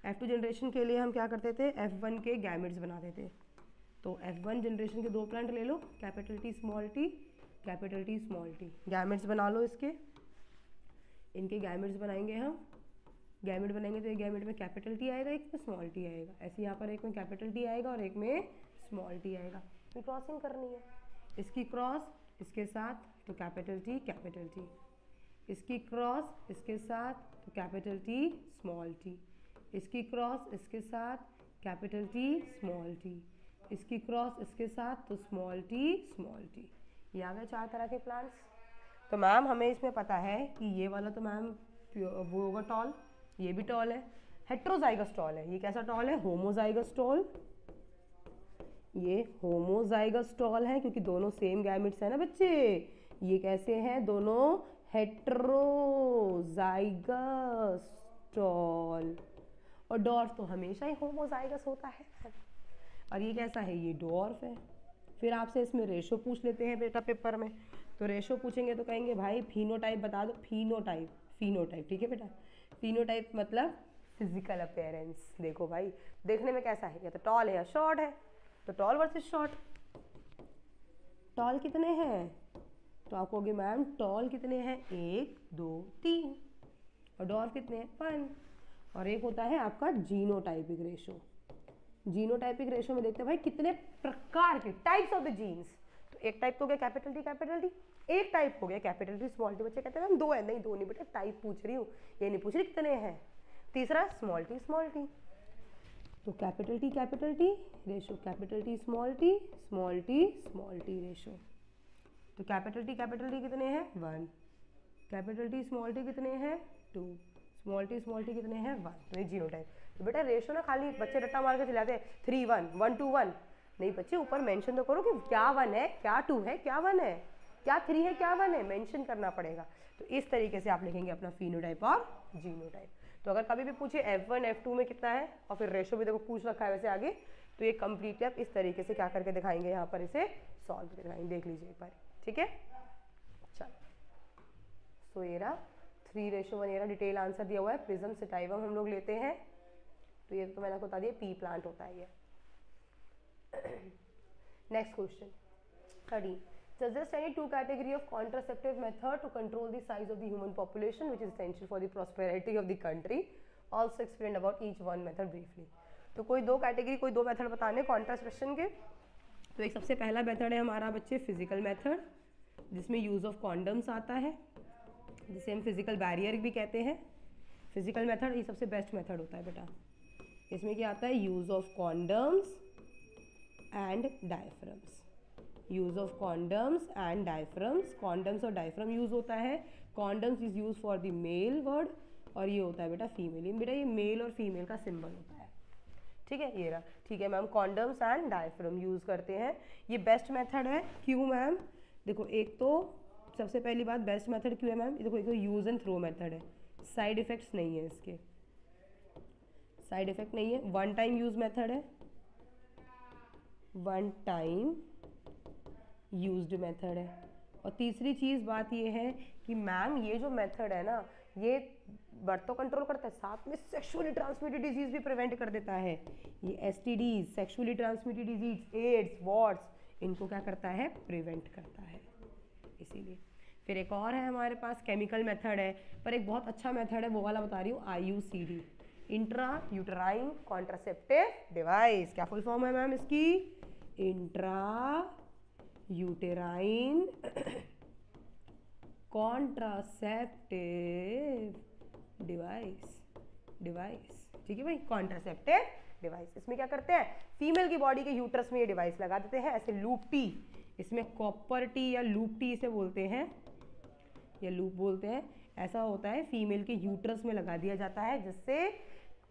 F2 जनरेशन के लिए हम क्या करते थे? F1 के गैमेट्स बनाते थे। तो F1 जनरेशन के 2 प्लांट ले लो, capital T small T, capital T small T, gametes बना लो इसके, इनके गैमेट्स बनाएंगे हम। गैमेट बनाएंगे तो एक गैमेट में कैपिटल टी आएगा, एक में स्मॉल टी आएगा, ऐसे यहाँ पर एक में कैपिटल टी आएगा और एक में स्मॉल टी आएगा। फिर क्रॉसिंग करनी है, इसकी क्रॉस इसके साथ तो कैपिटल टी, इसकी क्रॉस इसके साथ तो कैपिटल टी स्मॉल टी, इसकी क्रॉस इसके साथ कैपिटल टी स्मॉल टी, इसकी क्रॉस इसके साथ तो स्मॉल टी। ये आ गए 4 तरह के प्लांट्स। तो मैम हमें इसमें पता है कि ये वाला तो मैम वो होगा टॉल, ये भी टॉल है, हेट्रोजाइगस टॉल है। ये कैसा टॉल है? Homozygous tall. ये होमोजाइगस टॉल है क्योंकि दोनों सेम गैमेट्स है ना बच्चे। ये कैसे हैं? दोनों हेट्रोजाइगस टॉल। और डॉर्फ तो हमेशा ही होमोजाइगस होता है। और ये कैसा है? ये डॉर्फ है। फिर आपसे इसमें रेशो पूछ लेते हैं बेटा पेपर में, तो रेशो पूछेंगे तो कहेंगे भाई फिनोटाइप बता दो। फिनोटाइप ठीक है बेटा। फिनोटाइप मतलब फिजिकल अपीयरेंस। देखो भाई देखने में कैसा है, या तो टॉल है या शॉर्ट है, तो टॉल वर्सेस शॉर्ट। टॉल कितने हैं? तो आप कहोगे मैम टॉल कितने हैं? 1 2 3। और डॉर्फ कितने हैं? 1। और एक होता है आपका जीनोटाइपिक रेशो। जीनोटाइपिक रेशो में देखते हैं भाई कितने प्रकार के टाइप्स ऑफ द जीन्स। तो एक टाइप तो हो गया कैपिटल टी, एक टाइप हो गया कैपिटल टी स्मॉल टी। बच्चे कहते हैं मैम 2 है, नहीं 2 नहीं बेटा, टाइप पूछ रही हूँ, ये नहीं पूछ रही कितने हैं। तीसरा स्मॉल टी तो capital T ratio, capital T small T ratio. तो कैपिटल टी कितने हैं? 1। कैपिटल टी स्मॉल टी कितने हैं? 2। स्मॉल टी कितने हैं 1, तो ये जीनोटाइप। तो बेटा रेशो ना खाली बच्चे रट्टा मार के चलाते हैं 3:1, 1:1, नहीं बच्चे ऊपर मेंशन तो करो कि क्या 1 है, क्या 2 है, क्या 1 है, क्या 3 है, क्या 1 है, मेंशन करना पड़ेगा। तो इस तरीके से आप लिखेंगे अपना फिनोटाइप और जीनोटाइप। तो अगर कभी भी पूछे F1 F2 में कितना है और फिर रेशो भी देखो पूछ रखा है वैसे आगे, तो ये कंप्लीटली आप इस तरीके से क्या करके दिखाएंगे, यहाँ पर इसे सॉल्व करके दिखाएंगे। देख लीजिए एक बार, ठीक है। चलो सो ये रहा 3:1, ये रहा डिटेल आंसर दिया हुआ है। प्रिज्म सेटाइवम हम लोग लेते हैं, तो ये तो मैंने आपको बता दिया पी प्लांट होता है ये। Next question 13, suggest any 2 category of contraceptive method to control the size of the human population which is essential for the prosperity of the country, also explain about each one method briefly। तो कोई 2 category, कोई 2 method बताने contraception के। तो एक सबसे पहला method है हमारा बच्चे फिजिकल मेथड, जिसमें यूज़ ऑफ कॉन्डम्स आता है, जिसे हम फिजिकल बैरियर भी कहते हैं। फिजिकल मेथड ये सबसे बेस्ट मेथड होता है बेटा। इसमें क्या आता है, use of condoms and diaphragms, use of condoms and diaphragms. Condoms और डायफ्राम यूज़ होता है। Condoms is use for the male word और ये होता है बेटा फीमेल। बेटा ये मेल और फीमेल का सिंबल होता है, ठीक है। ये रहा, ठीक है ma'am, condoms and diaphragm use करते हैं। ये बेस्ट मेथड है। क्यों मैम? देखो एक तो सबसे पहली बात बेस्ट मेथड क्यों है मैम, देखो एक तो यूज़ एंड थ्रो मेथड है, साइड इफ़ेक्ट्स नहीं है इसके, साइड इफ़ेक्ट नहीं है। 1 टाइम यूज़ मेथड है, 1 टाइम यूज्ड मेथड है। और तीसरी चीज़ बात ये है कि मैम ये जो मेथड है ना, ये बर्थ तो कंट्रोल करता है, साथ में सेक्सुअली ट्रांसमिटेड डिजीज भी प्रिवेंट कर देता है। ये STDs, sexually transmitted disease, AIDS, warts, इनको क्या करता है, प्रिवेंट करता है, इसीलिए। फिर एक और है हमारे पास केमिकल मेथड है, पर एक बहुत अच्छा मेथड है, वो वाला बता रही हूँ, IUCD, intra uterine contraceptive device. क्या फुल फॉर्म है मैम इसकी? इंट्रा यूटेराइन कॉन्ट्रासेप्टिव डिवाइस, ठीक है भाई, कॉन्ट्रासेप्टिव डिवाइस। इसमें क्या करते हैं, फीमेल की बॉडी के यूट्रस में ये डिवाइस लगा देते हैं, ऐसे लूप टी, इसमें कॉपर टी या लूप टी इसे बोलते हैं, या लूप बोलते हैं। ऐसा होता है फीमेल के यूट्रस में लगा दिया जाता है, जिससे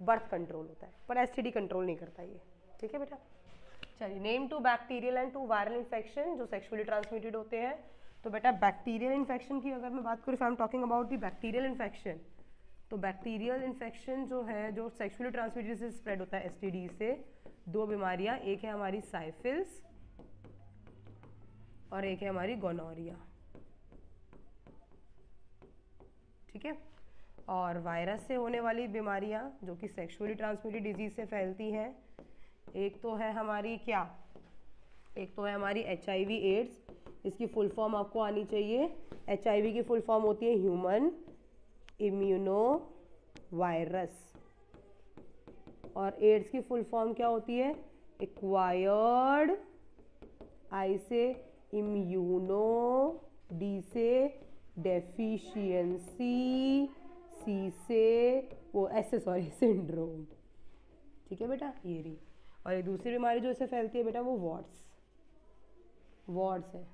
बर्थ कंट्रोल होता है, पर एसटीडी कंट्रोल नहीं करता ये, ठीक है बेटा। चलिए, name 2 bacterial and 2 viral infection जो सेक्सुअली ट्रांसमिटेड होते हैं। तो बेटा बैक्टीरियल इन्फेक्शन की अगर मैं बात करूँ, I am talking about the bacterial infection, तो बैक्टीरियल इन्फेक्शन जो है, जो सेक्सुअली ट्रांसमिटेड से स्प्रेड होता है एसटीडी से, 2 बीमारियाँ, एक है हमारी साइफिल्स और एक है हमारी गोनोरिया, ठीक है। और वायरस से होने वाली बीमारियां जो कि सेक्सुअली ट्रांसमिटेड डिजीज से फैलती हैं, एक तो है हमारी क्या, एक तो है हमारी HIV एड्स, इसकी फुल फॉर्म आपको आनी चाहिए। HIV की फुल फॉर्म होती है ह्यूमन इम्यूनो वायरस, और एड्स की फुल फॉर्म क्या होती है, एक्वायर्ड, आई से इम्यूनो, डी से डेफिशिएंसी, सी से वो ऐसे सॉरी सिंड्रोम, ठीक है बेटा, ये रही। और एक दूसरी बीमारी जो इससे फैलती है बेटा, वो वॉर्ड्स है,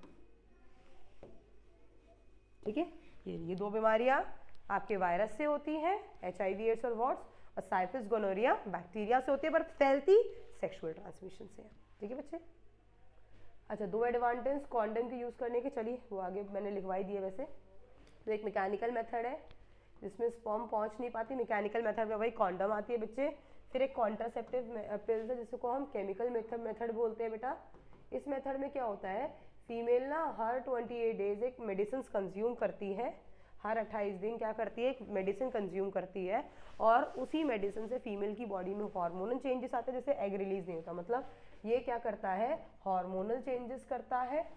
ठीक है। ये 2 बीमारियां आपके वायरस से होती हैं, HIV एड्स और वॉर्ड्स, और साइफिस गोनोरिया बैक्टीरिया से होती है, पर फैलती सेक्सुअल ट्रांसमिशन से है, ठीक है बच्चे। अच्छा, 2 एडवांटेज कॉन्डम के यूज़ करने के, चलिए वो आगे मैंने लिखवाई दिए वैसे। तो एक मैकेनिकल मेथड है जिसमें स्पर्म पहुंच नहीं पाती, मैकेनिकल मेथड में वही कॉन्डम आती है बच्चे। फिर एक कॉन्ट्रासेप्टिव पिल्स है जिसको हम केमिकल मेथड बोलते हैं बेटा। इस मेथड में क्या होता है, फीमेल ना हर 28 डेज एक मेडिसिन कंज्यूम करती है, हर 28 दिन क्या करती है, एक मेडिसिन कंज्यूम करती है, और उसी मेडिसिन से फीमेल की बॉडी में हार्मोनल चेंजेस आते हैं, जैसे एग रिलीज नहीं होता, मतलब ये क्या करता है, हार्मोनल चेंजेस करता है।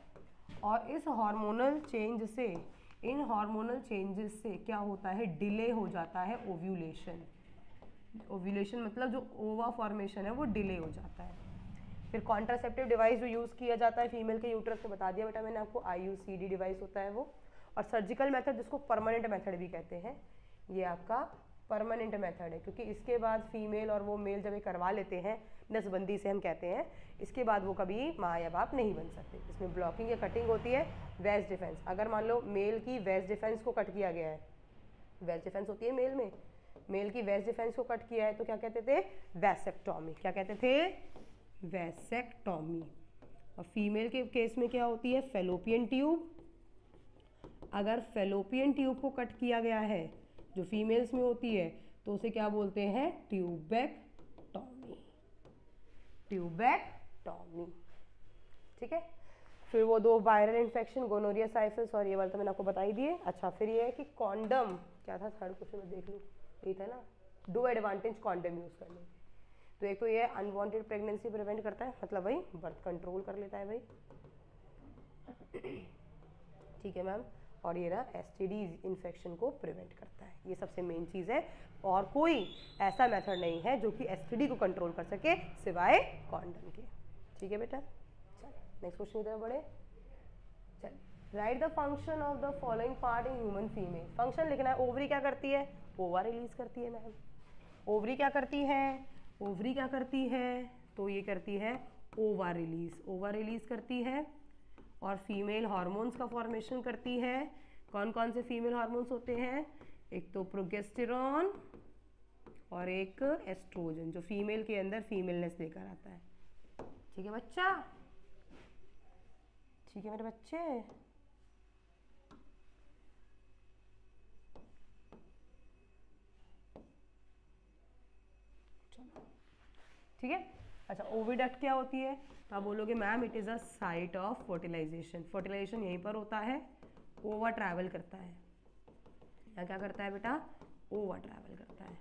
और इस हार्मोनल चेंज से, इन हार्मोनल चेंजेस से क्या होता है, डिले हो जाता है ओव्यूलेशन। ओव्यूलेशन मतलब जो ओवा फॉर्मेशन है वो डिले हो जाता है। फिर कॉन्ट्रासेप्टिव डिवाइस जो यूज़ किया जाता है फीमेल के यूट्रस में, बता दिया बेटा मैंने आपको, IUCD डिवाइस होता है वो। और सर्जिकल मेथड जिसको परमानेंट मेथड भी कहते हैं, ये आपका परमानेंट मेथड है, क्योंकि इसके बाद फीमेल और वो मेल जब ये करवा लेते हैं, नसबंदी से हम कहते हैं, इसके बाद वो कभी माँ या बाप नहीं बन सकते। इसमें ब्लॉकिंग या कटिंग होती है। वेस्ट डिफेंस, अगर मान लो मेल की वेस्ट डिफेंस को कट किया गया है, वेस्ट डिफेंस होती है मेल में, मेल की वेस्ट डिफेंस को कट किया है तो क्या कहते थे, वैसेक्टॉमी। क्या कहते थे, वैसेक्टॉमी। और फीमेल के केस में क्या होती है, फेलोपियन ट्यूब। अगर फेलोपियन ट्यूब को कट किया गया है जो फीमेल्स में होती है तो उसे क्या बोलते हैं, ट्यूबेक्टॉमी। ट्यूबेक्टॉमी, ठीक है। फिर वो दो वायरल इन्फेक्शन, गोनोरिया, साइफिलिस, और ये वाला तो मैंने आपको बता ही दिए। अच्छा, फिर ये है कि कॉन्डम, क्या था थर्ड क्वेश्चन में, देख लूँ, यही था ना, डू एडवांटेज कॉन्डम यूज़ करने के। तो एक तो ये अनवांटेड प्रेगनेंसी प्रिवेंट करता है, मतलब भाई बर्थ कंट्रोल कर लेता है भाई, ठीक है मैम। और ये रहा एसटीडी इन्फेक्शन को प्रिवेंट करता है, ये सबसे मेन चीज़ है। और कोई ऐसा मेथड नहीं है जो कि एसटीडी को कंट्रोल कर सके सिवाय कॉन्डम के, ठीक है बेटा। चलिए नेक्स्ट क्वेश्चन की तरफ बढ़े। चलिए, right the function of the following part in human female. Function लिखना है। ओवरी क्या करती है, ओवा रिलीज करती है मैम। ओवरी क्या करती है, ओवरी क्या करती है, तो ये करती है ओवा रिलीज, ओवा रिलीज करती है। और फीमेल हार्मोन्स का फॉर्मेशन करती है। कौन कौन से फीमेल हार्मोन्स होते हैं, एक तो प्रोगेस्टेरॉन और एक एस्ट्रोजन, जो फीमेल के अंदर फीमेलनेस लेकर आता है, ठीक है बच्चा, ठीक है मेरे बच्चे। ठीक है। अच्छा, ओविडक्ट क्या होती है, तो आप बोलोगे ma'am it is a site of fertilization. Fertilization यहीं पर होता है, ओवा ट्रैवल करता है। यहाँ क्या करता है बेटा, ओवा ट्रैवल करता है।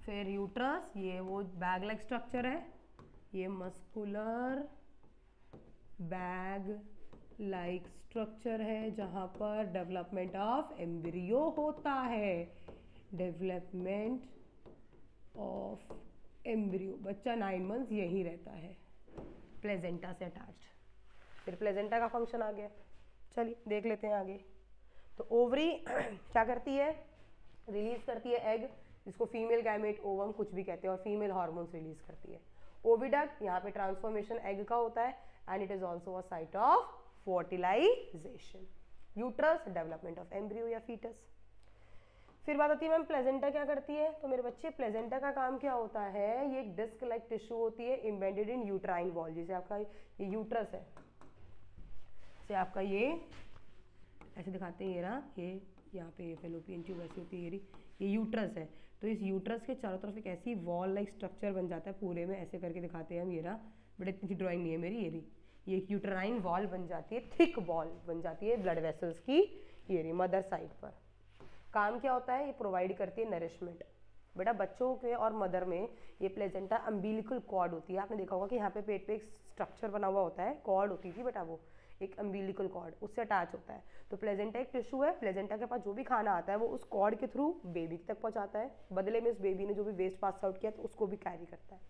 फिर यूट्रस, ये वो बैग लाइक स्ट्रक्चर है, ये मस्कुलर बैग लाइक स्ट्रक्चर है जहाँ पर डेवलपमेंट ऑफ एम्ब्रियो होता है, डेवलपमेंट ऑफ एम्ब्रियो। बच्चा 9 मंथ्स यही रहता है प्लेजेंटा से अटैच्ड। फिर प्लेजेंटा का फंक्शन आ गया, चलिए देख लेते हैं आगे। तो ओवरी क्या करती है, रिलीज करती है एग, जिसको फीमेल गैमेट, ओवम कुछ भी कहते हैं, और फीमेल हार्मोन्स रिलीज करती है। ओविडक्ट, यहाँ पे ट्रांसफॉर्मेशन एग का होता है, and it is also a site of fertilization. Uterus, development of embryo या फीटस। फिर बात आती है मैम प्लेजेंटा क्या करती है, तो मेरे बच्चे प्लेजेंटा का काम क्या होता है, ये एक डिस्क लाइक टिश्यू होती है इम्बेडेड इन यूट्राइन वॉल। जैसे आपका ये यूट्रस है, जैसे आपका ये ऐसे दिखाते हैं, ये रहा, ये यहाँ पे फेलोपियन ट्यूब ऐसी होती है, ये यूट्रस है। तो इस यूट्रस के चारों तरफ एक ऐसी वॉल लाइक स्ट्रक्चर बन जाता है, पूरे में ऐसे करके दिखाते हैं हम, ये रहा, बट इतनी ड्राइंग नहीं है मेरी, ये एक यूट्राइन वॉल बन जाती है, थिक वॉल बन जाती है ब्लड वेसल्स की, ये रही मदर साइड पर। काम क्या होता है, ये प्रोवाइड करती है नरिशमेंट। बेटा बच्चों के और मदर में ये प्लेजेंटा अम्बिलिकल कॉर्ड होती है, आपने देखा होगा कि यहाँ पे पेट पे एक स्ट्रक्चर बना हुआ होता है, कॉर्ड होती थी बेटा, वो एक अम्बिलिकल कॉर्ड, उससे अटैच होता है। तो प्लेजेंटा एक टिश्यू है, प्लेजेंटा के पास जो भी खाना आता है वो उस कॉर्ड के थ्रू बेबी तक पहुँचाता है, बदले में उस बेबी ने जो भी वेस्ट पास आउट किया तो उसको भी कैरी करता है।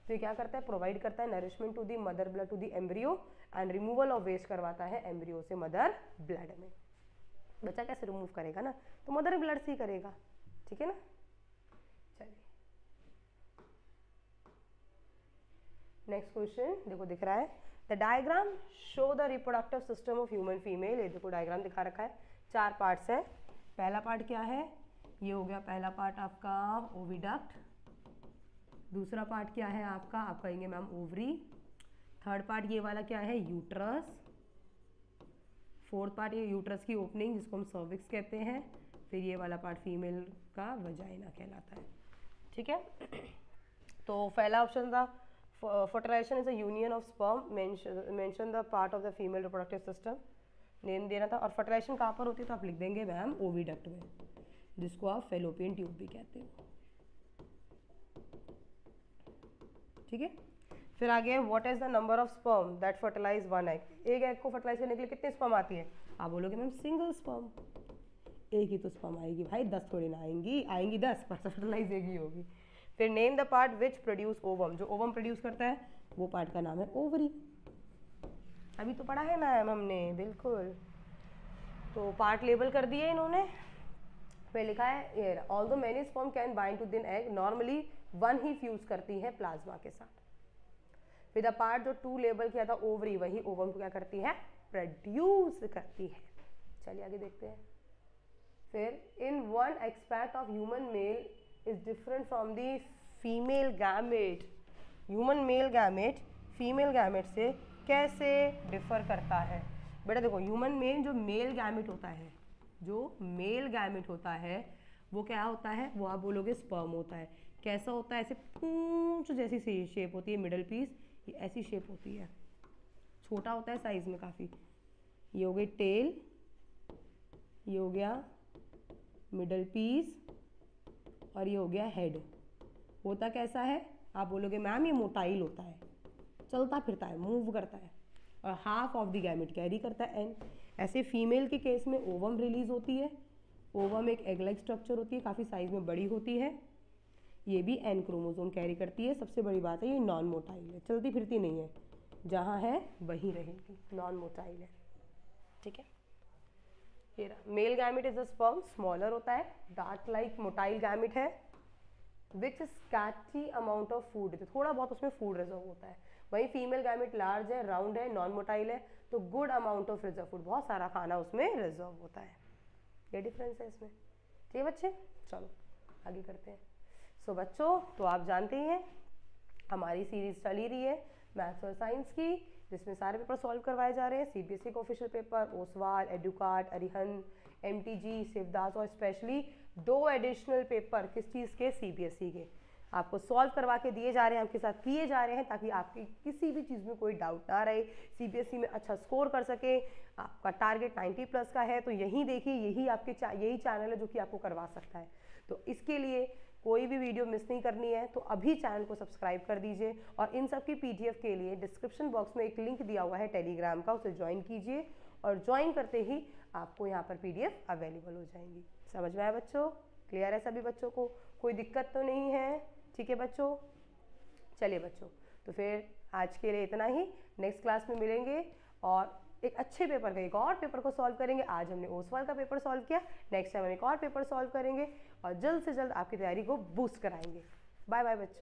तो ये क्या करता है, प्रोवाइड करता है nourishment to the mother blood to the embryo, and removal of waste करवाता है एम्ब्रियो से मदर ब्लड में। बच्चा कैसे रिमूव करेगा ना, तो मदर ब्लड से ही करेगा, ठीक है ना। चलिए नेक्स्ट क्वेश्चन देखो, दिख रहा है the diagram show the reproductive system of human female. ये देखो डायग्राम दिखा रखा है, 4 पार्ट्स है। पहला पार्ट क्या है, ये हो गया पहला पार्ट आपका ओविडक्ट। दूसरा पार्ट क्या है आपका, आप कहेंगे मैम ओवरी। थर्ड पार्ट ये वाला क्या है, यूट्रस। फोर्थ पार्ट ये यूट्रस की ओपनिंग जिसको हम सर्विक्स कहते हैं। फिर ये वाला पार्ट फीमेल का वजाइना कहलाता है, ठीक है। तो पहला ऑप्शन था fertilization is a union of sperm, mention the part of the female reproductive system, name देना था। और फर्टिलाइजेशन कहाँ पर होती है, तो आप लिख देंगे मैम ओविडक्ट में, जिसको आप फेलोपियन ट्यूब भी कहते हो, ठीक है। फिर आगे what is the number of sperm that fertilize one egg. एक एग को फर्टिलाइज करने के लिए कितने स्पर्म आती है, आप बोलोगे मैम सिंगल स्पर्म, एक ही तो स्पर्म आएगी भाई, 10 थोड़ी ना आएंगी 10, पर फर्टिलाइज एक ही होगी। फिर name the part which produce ovum, जो ओवम प्रोड्यूस करता है वो पार्ट का नाम है ओवरी। अभी तो पढ़ा है ना हमने, बिल्कुल। तो पार्ट लेबल कर दिए इन्होंने, पे लिखा है although many sperm can bind to the egg, normally one ही फ्यूज करती है प्लाज्मा के साथ। फिर द पार्ट जो 2 लेबल किया था ओवरी, वही ओवम को क्या करती है, प्रोड्यूस करती है। चलिए आगे देखते हैं। फिर in one aspect of human male is different from the female gamete, human male gamete female gamete से कैसे डिफर करता है। बेटा देखो, ह्यूमन मेल जो मेल गैमेट होता है, जो मेल गैमेट होता है वो क्या होता है, वो आप बोलोगे स्पर्म होता है। कैसा होता है, ऐसे पूंछ जैसी शेप होती है, मिडल पीस ये ऐसी शेप होती है, छोटा होता है साइज में काफ़ी। ये हो गई टेल, ये हो गया मिडल पीस, और ये हो गया हेड। होता कैसा है, आप बोलोगे मैम ये मोटाइल होता है, चलता फिरता है, मूव करता है, और half of the gamete carry करता है एन। ऐसे फीमेल के केस में ओवम रिलीज होती है, ओवम एक एग लाइक स्ट्रक्चर होती है, काफ़ी साइज में बड़ी होती है, ये भी एन क्रोमोसोम कैरी करती है। सबसे बड़ी बात है ये नॉन मोटाइल है, चलती फिरती नहीं है, जहाँ है वहीं रहेगी, नॉन मोटाइल है, ठीक है। ये रहा male gamete is a sperm, smaller होता है, डार्ट लाइक मोटाइल गैमेट है, विच स्कैटी अमाउंट ऑफ फूड, थोड़ा बहुत उसमें फूड रिजर्व होता है। वहीं फीमेल गैमेट लार्ज है, राउंड है, नॉन मोटाइल है, तो good amount of reserve food, बहुत सारा खाना उसमें रिजर्व होता है। ये डिफरेंस है इसमें, ठीक है बच्चे। चलो आगे करते हैं। सो बच्चों, तो आप जानते ही हैं हमारी सीरीज चली रही है मैथ्स और साइंस की, जिसमें सारे पेपर सॉल्व करवाए जा रहे हैं। सीबीएसई का official paper, Oswal, Educart, Arihant, MTG, Shivdas, और स्पेशली 2 एडिशनल पेपर किस चीज़ के, सीबीएसई के, आपको सॉल्व करवा के दिए जा रहे हैं, आपके साथ किए जा रहे हैं, ताकि आपकी किसी भी चीज़ में कोई डाउट ना रहे, सीबीएसई में अच्छा स्कोर कर सके। आपका टारगेट 90+ का है, तो यही देखिए, यही आपके यही चैनल है जो कि आपको करवा सकता है। तो इसके लिए कोई भी वीडियो मिस नहीं करनी है, तो अभी चैनल को सब्सक्राइब कर दीजिए, और इन सब की पीडीएफ के लिए डिस्क्रिप्शन बॉक्स में एक लिंक दिया हुआ है टेलीग्राम का, उसे ज्वाइन कीजिए, और ज्वाइन करते ही आपको यहाँ पर पीडीएफ अवेलेबल हो जाएंगी। समझ में आया बच्चों? क्लियर है सभी बच्चों को? कोई दिक्कत तो नहीं है? ठीक है बच्चों, चलिए बच्चों, तो फिर आज के लिए इतना ही। नेक्स्ट क्लास में मिलेंगे और एक अच्छे पेपर का एक और पेपर को सॉल्व करेंगे। आज हमने ओसवाल का पेपर सॉल्व किया, नेक्स्ट टाइम हम एक और पेपर सॉल्व करेंगे और जल्द से जल्द आपकी तैयारी को बूस्ट कराएंगे। बाय बाय बच्चों।